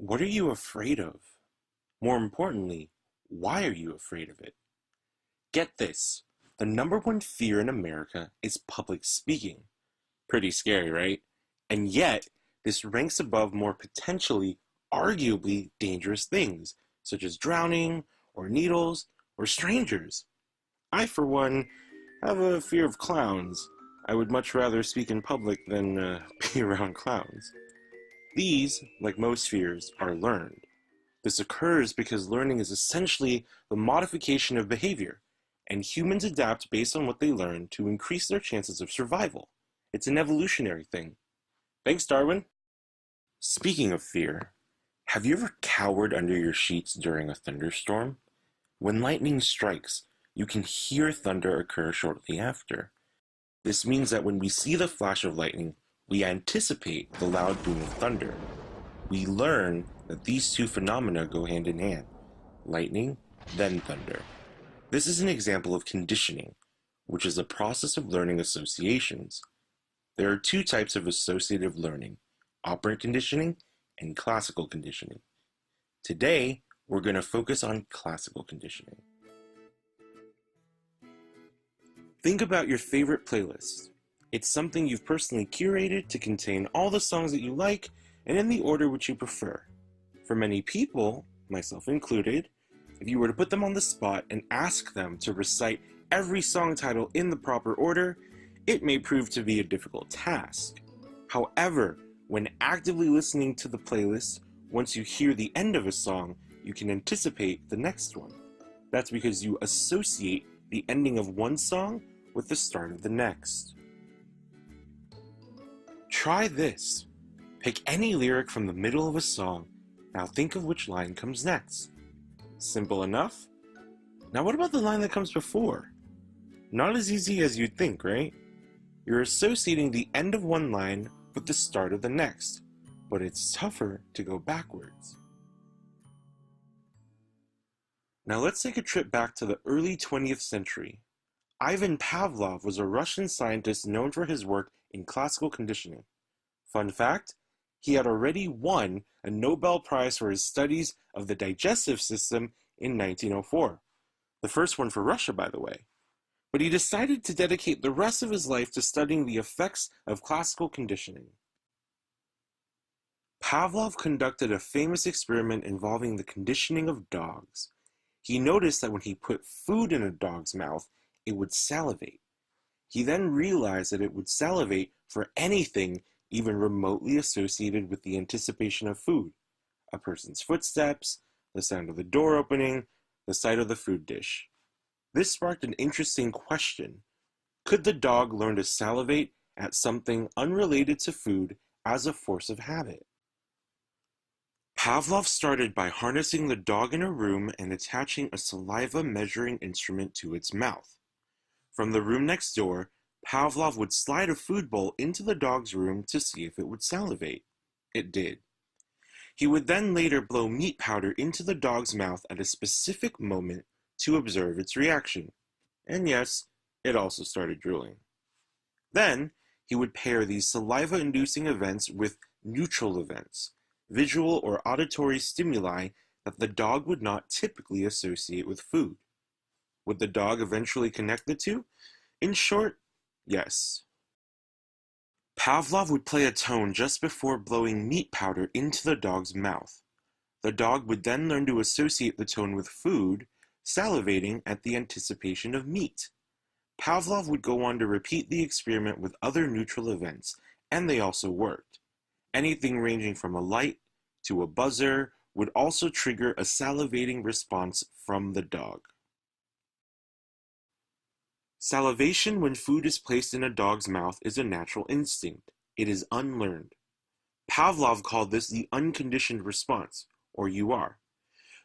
What are you afraid of? More importantly, why are you afraid of it? Get this, the number one fear in America is public speaking. Pretty scary, right? And yet, this ranks above more potentially, arguably dangerous things, such as drowning, or needles, or strangers. I, for one, have a fear of clowns. I would much rather speak in public than be around clowns. These, like most fears, are learned. This occurs because learning is essentially the modification of behavior, and humans adapt based on what they learn to increase their chances of survival. It's an evolutionary thing. Thanks, Darwin. Speaking of fear, have you ever cowered under your sheets during a thunderstorm? When lightning strikes, you can hear thunder occur shortly after. This means that when we see the flash of lightning, we anticipate the loud boom of thunder. We learn that these two phenomena go hand in hand, lightning, then thunder. This is an example of conditioning, which is a process of learning associations. There are two types of associative learning, operant conditioning and classical conditioning. Today, we're going to focus on classical conditioning. Think about your favorite playlist. It's something you've personally curated to contain all the songs that you like and in the order which you prefer. For many people, myself included, if you were to put them on the spot and ask them to recite every song title in the proper order, it may prove to be a difficult task. However, when actively listening to the playlist, once you hear the end of a song, you can anticipate the next one. That's because you associate the ending of one song with the start of the next. Try this. Pick any lyric from the middle of a song. Now think of which line comes next. Simple enough? Now what about the line that comes before? Not as easy as you'd think, right? You're associating the end of one line with the start of the next, but it's tougher to go backwards. Now let's take a trip back to the early 20th century. Ivan Pavlov was a Russian scientist known for his work in classical conditioning. Fun fact, he had already won a Nobel Prize for his studies of the digestive system in 1904. The first one for Russia, by the way. But he decided to dedicate the rest of his life to studying the effects of classical conditioning. Pavlov conducted a famous experiment involving the conditioning of dogs. He noticed that when he put food in a dog's mouth, it would salivate. He then realized that it would salivate for anything even remotely associated with the anticipation of food. A person's footsteps, the sound of the door opening, the sight of the food dish. This sparked an interesting question. Could the dog learn to salivate at something unrelated to food as a force of habit? Pavlov started by harnessing the dog in a room and attaching a saliva measuring instrument to its mouth. From the room next door, Pavlov would slide a food bowl into the dog's room to see if it would salivate. It did. He would then later blow meat powder into the dog's mouth at a specific moment to observe its reaction. And yes, it also started drooling. Then, he would pair these saliva-inducing events with neutral events, visual or auditory stimuli that the dog would not typically associate with food. Would the dog eventually connect the two? In short, yes. Pavlov would play a tone just before blowing meat powder into the dog's mouth. The dog would then learn to associate the tone with food, salivating at the anticipation of meat. Pavlov would go on to repeat the experiment with other neutral events, and they also worked. Anything ranging from a light to a buzzer would also trigger a salivating response from the dog. Salivation when food is placed in a dog's mouth is a natural instinct. It is unlearned. Pavlov called this the unconditioned response, or UR.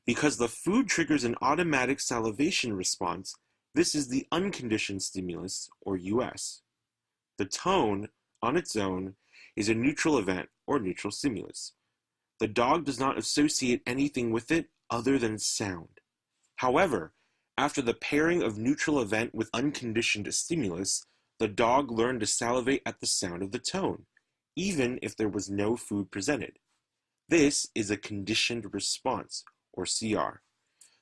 Because the food triggers an automatic salivation response, this is the unconditioned stimulus, or US. The tone, on its own, is a neutral event, or neutral stimulus. The dog does not associate anything with it other than sound. However, after the pairing of neutral event with unconditioned stimulus, the dog learned to salivate at the sound of the tone, even if there was no food presented. This is a conditioned response, or CR.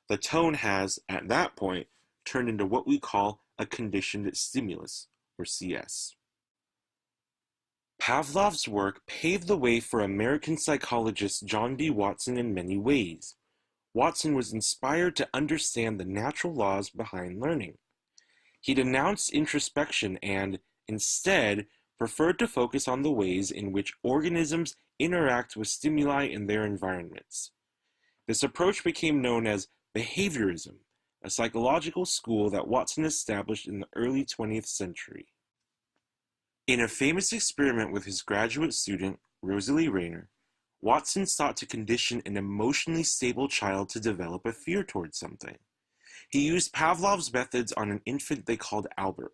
The tone has, at that point, turned into what we call a conditioned stimulus, or CS. Pavlov's work paved the way for American psychologist John D. Watson in many ways. Watson was inspired to understand the natural laws behind learning. He denounced introspection and, instead, preferred to focus on the ways in which organisms interact with stimuli in their environments. This approach became known as behaviorism, a psychological school that Watson established in the early 20th century. In a famous experiment with his graduate student, Rosalie Rayner, Watson sought to condition an emotionally stable child to develop a fear towards something. He used Pavlov's methods on an infant they called Albert.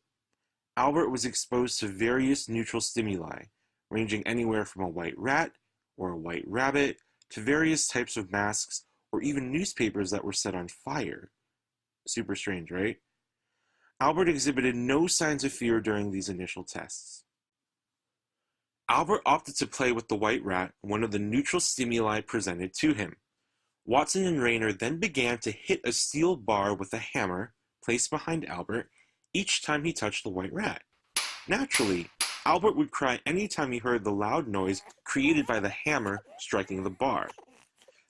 Albert was exposed to various neutral stimuli, ranging anywhere from a white rat or a white rabbit to various types of masks or even newspapers that were set on fire. Super strange, right? Albert exhibited no signs of fear during these initial tests. Albert opted to play with the white rat, one of the neutral stimuli presented to him. Watson and Rayner then began to hit a steel bar with a hammer placed behind Albert each time he touched the white rat. Naturally, Albert would cry anytime he heard the loud noise created by the hammer striking the bar.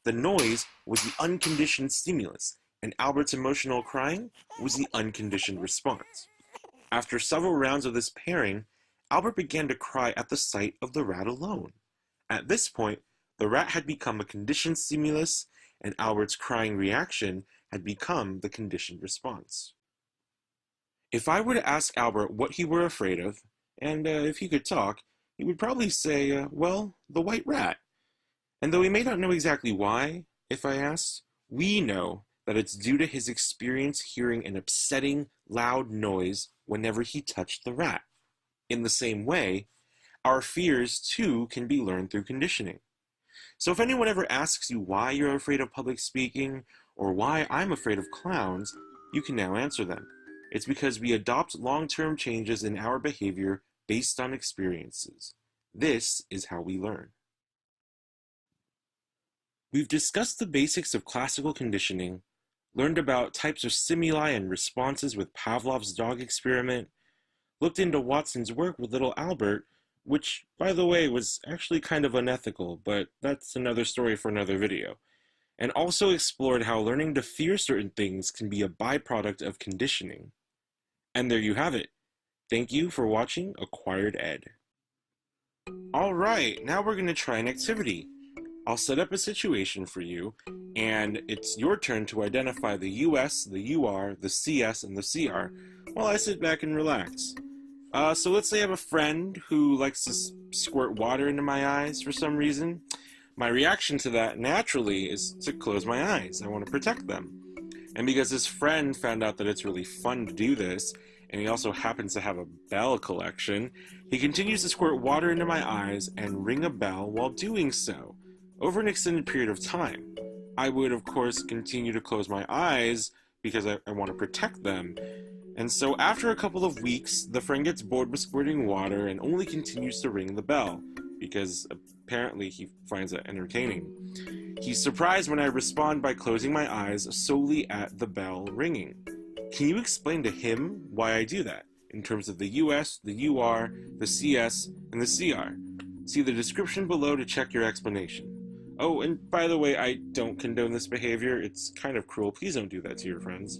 The noise was the unconditioned stimulus, and Albert's emotional crying was the unconditioned response. After several rounds of this pairing, Albert began to cry at the sight of the rat alone. At this point, the rat had become a conditioned stimulus, and Albert's crying reaction had become the conditioned response. If I were to ask Albert what he were afraid of, and if he could talk, he would probably say, well, the white rat. And though he may not know exactly why, if I asked, we know that it's due to his experience hearing an upsetting, loud noise whenever he touched the rat. In the same way, our fears, too, can be learned through conditioning. So if anyone ever asks you why you're afraid of public speaking, or why I'm afraid of clowns, you can now answer them. It's because we adopt long-term changes in our behavior based on experiences. This is how we learn. We've discussed the basics of classical conditioning, learned about types of stimuli and responses with Pavlov's dog experiment, looked into Watson's work with little Albert, which, by the way, was actually kind of unethical, but that's another story for another video, and also explored how learning to fear certain things can be a byproduct of conditioning. And there you have it. Thank you for watching Acquired Ed. Alright, now we're going to try an activity. I'll set up a situation for you, and it's your turn to identify the US, the UR, the CS, and the CR, while I sit back and relax. So let's say I have a friend who likes to squirt water into my eyes for some reason. My reaction to that, naturally, is to close my eyes. I want to protect them. And because this friend found out that it's really fun to do this, and he also happens to have a bell collection, he continues to squirt water into my eyes and ring a bell while doing so, over an extended period of time. I would, of course, continue to close my eyes because I want to protect them. And so after a couple of weeks, the friend gets bored with squirting water and only continues to ring the bell, because apparently he finds it entertaining. He's surprised when I respond by closing my eyes solely at the bell ringing. Can you explain to him why I do that, in terms of the US, the UR, the CS, and the CR? See the description below to check your explanation. Oh, and by the way, I don't condone this behavior. It's kind of cruel. Please don't do that to your friends.